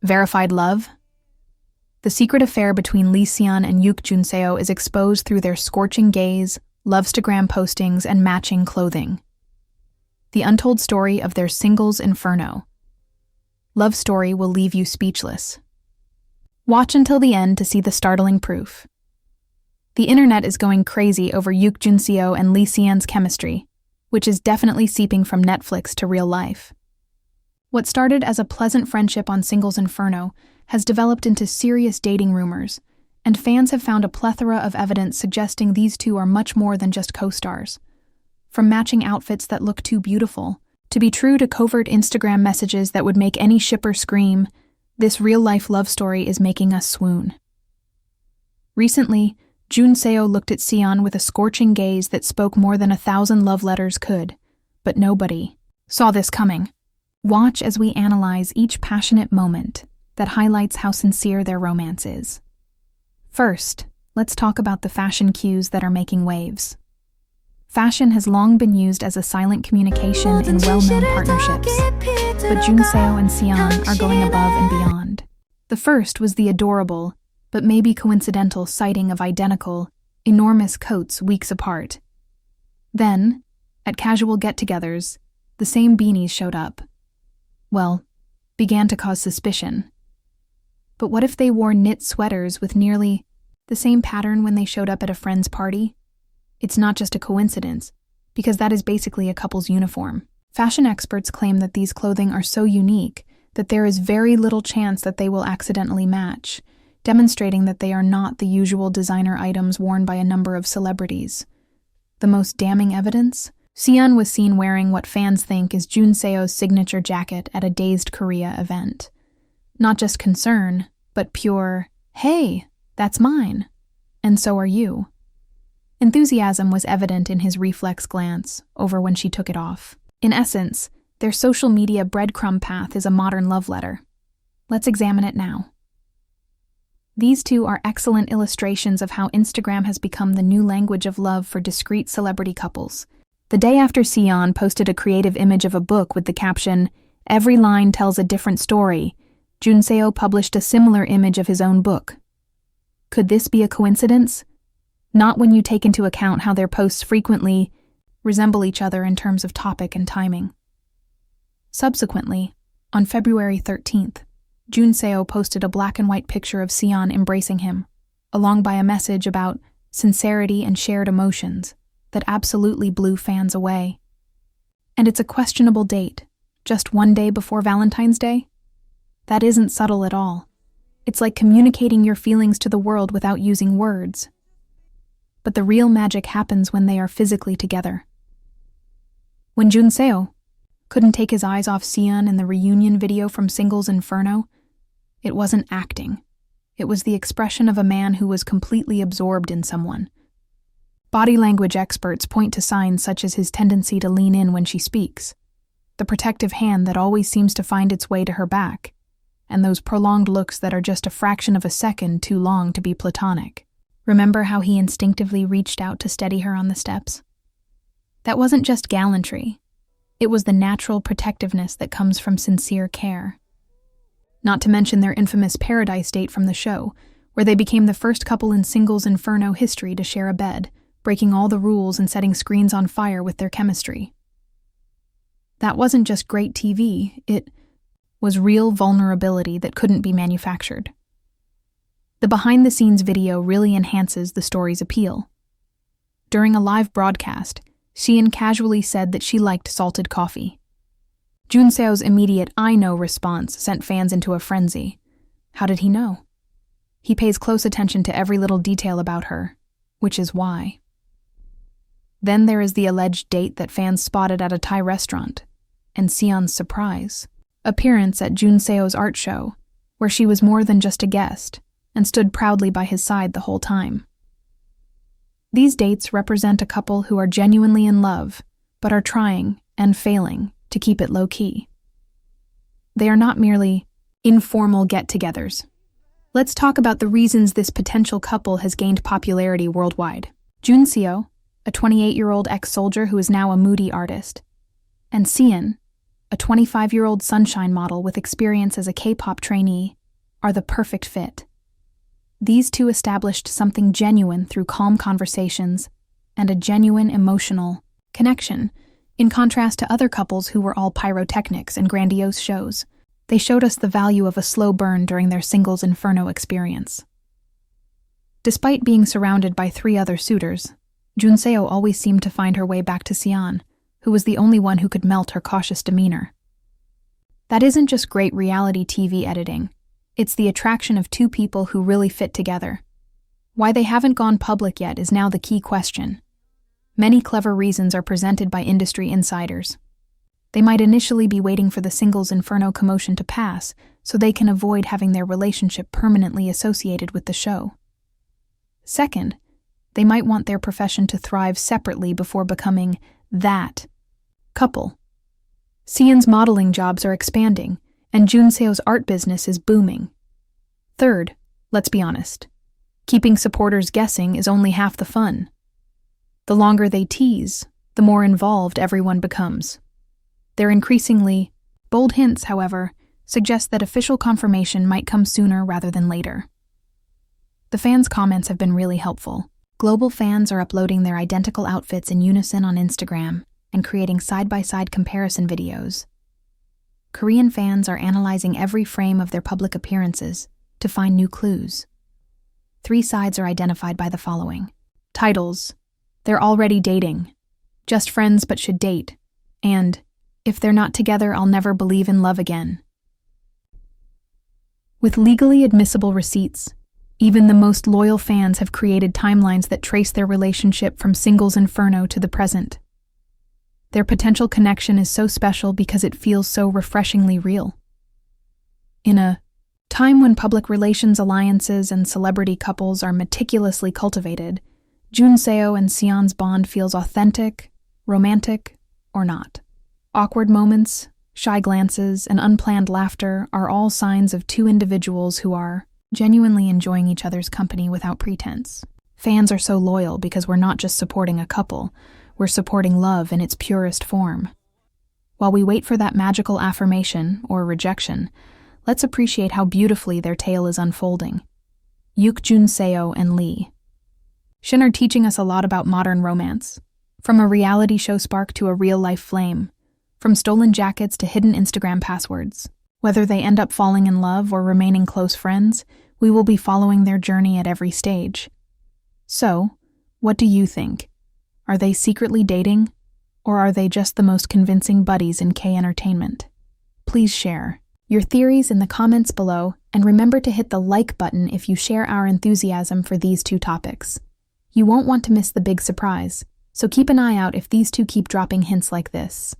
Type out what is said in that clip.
Verified love? The secret affair between Lee Sian and Yuk Jun-seo is exposed through their scorching gaze, Lovestagram postings, and matching clothing. The untold story of their singles inferno. Love story will leave you speechless. Watch until the end to see the startling proof. The internet is going crazy over Yuk Jun-seo and Lee Sian's chemistry, which is definitely seeping from Netflix to real life. What started as a pleasant friendship on Singles Inferno has developed into serious dating rumors, and fans have found a plethora of evidence suggesting these two are much more than just co-stars. From matching outfits that look too beautiful, to be true to covert Instagram messages that would make any shipper scream, this real-life love story is making us swoon. Recently, Jun-seo looked at Sian with a scorching gaze that spoke more than 1,000 love letters could, but nobody saw this coming. Watch as we analyze each passionate moment that highlights how sincere their romance is. First, let's talk about the fashion cues that are making waves. Fashion has long been used as a silent communication in well-known partnerships, but Jun-seo and Sian are going above and beyond. The first was the adorable, but maybe coincidental sighting of identical, enormous coats weeks apart. Then, at casual get-togethers, the same beanies showed up. Well, began to cause suspicion. But what if they wore knit sweaters with nearly the same pattern when they showed up at a friend's party? It's not just a coincidence, because that is basically a couple's uniform. Fashion experts claim that these clothing are so unique that there is very little chance that they will accidentally match, demonstrating that they are not the usual designer items worn by a number of celebrities. The most damning evidence? Sian was seen wearing what fans think is Jun-seo's signature jacket at a Dazed Korea event. Not just concern, but pure, "Hey, that's mine, and so are you." Enthusiasm was evident in his reflex glance over when she took it off. In essence, their social media breadcrumb path is a modern love letter. Let's examine it now. These two are excellent illustrations of how Instagram has become the new language of love for discreet celebrity couples. The day after Sian posted a creative image of a book with the caption, "Every line tells a different story," Jun-seo published a similar image of his own book. Could this be a coincidence? Not when you take into account how their posts frequently resemble each other in terms of topic and timing. Subsequently, on February 13th, Jun-seo posted a black and white picture of Sian embracing him, along by a message about sincerity and shared emotions that absolutely blew fans away. And it's a questionable date, just one day before Valentine's Day? That isn't subtle at all. It's like communicating your feelings to the world without using words. But the real magic happens when they are physically together. When Jun-seo couldn't take his eyes off Sian in the reunion video from Singles Inferno, it wasn't acting. It was the expression of a man who was completely absorbed in someone. Body language experts point to signs such as his tendency to lean in when she speaks, the protective hand that always seems to find its way to her back, and those prolonged looks that are just a fraction of a second too long to be platonic. Remember how he instinctively reached out to steady her on the steps? That wasn't just gallantry. It was the natural protectiveness that comes from sincere care. Not to mention their infamous paradise date from the show, where they became the first couple in Singles Inferno history to share a bed, breaking all the rules and setting screens on fire with their chemistry. That wasn't just great TV, it was real vulnerability that couldn't be manufactured. The behind-the-scenes video really enhances the story's appeal. During a live broadcast, Sian casually said that she liked salted coffee. Jun-seo's immediate "I know" response sent fans into a frenzy. How did he know? He pays close attention to every little detail about her, which is why. Then there is the alleged date that fans spotted at a Thai restaurant, and Sian's surprise appearance at Jun-seo's art show, where she was more than just a guest and stood proudly by his side the whole time. These dates represent a couple who are genuinely in love, but are trying and failing to keep it low-key. They are not merely informal get-togethers. Let's talk about the reasons this potential couple has gained popularity worldwide. Jun-seo, a 28-year-old ex-soldier who is now a moody artist, and Sian, a 25-year-old sunshine model with experience as a K-pop trainee, are the perfect fit. These two established something genuine through calm conversations and a genuine emotional connection, in contrast to other couples who were all pyrotechnics and grandiose shows. They showed us the value of a slow burn during their singles inferno experience. Despite being surrounded by 3 other suitors, Jun-seo always seemed to find her way back to Sian, who was the only one who could melt her cautious demeanor. That isn't just great reality TV editing. It's the attraction of 2 people who really fit together. Why they haven't gone public yet is now the key question. Many clever reasons are presented by industry insiders. They might initially be waiting for the singles inferno commotion to pass so they can avoid having their relationship permanently associated with the show. Second, they might want their profession to thrive separately before becoming that couple. Sian's modeling jobs are expanding, and Jun-seo's art business is booming. Third, let's be honest. Keeping supporters guessing is only half the fun. The longer they tease, the more involved everyone becomes. Their increasingly bold hints, however, suggest that official confirmation might come sooner rather than later. The fans' comments have been really helpful. Global fans are uploading their identical outfits in unison on Instagram and creating side-by-side comparison videos. Korean fans are analyzing every frame of their public appearances to find new clues. 3 sides are identified by the following. Titles: They're already dating, Just friends but should date, and If they're not together, I'll never believe in love again. With legally admissible receipts, even the most loyal fans have created timelines that trace their relationship from singles inferno to the present. Their potential connection is so special because it feels so refreshingly real. In a time when public relations alliances and celebrity couples are meticulously cultivated, Jun-seo and Sian's bond feels authentic, romantic, or not. Awkward moments, shy glances, and unplanned laughter are all signs of 2 individuals who are genuinely enjoying each other's company without pretense. Fans are so loyal because we're not just supporting a couple, we're supporting love in its purest form. While we wait for that magical affirmation, or rejection, let's appreciate how beautifully their tale is unfolding. Yuk Jun-seo and Lee Sian are teaching us a lot about modern romance. From a reality show spark to a real-life flame, from stolen jackets to hidden Instagram passwords. Whether they end up falling in love or remaining close friends, we will be following their journey at every stage. So, what do you think? Are they secretly dating, or are they just the most convincing buddies in K-entertainment? Please share your theories in the comments below, and remember to hit the like button if you share our enthusiasm for these 2 topics. You won't want to miss the big surprise, so keep an eye out if these 2 keep dropping hints like this.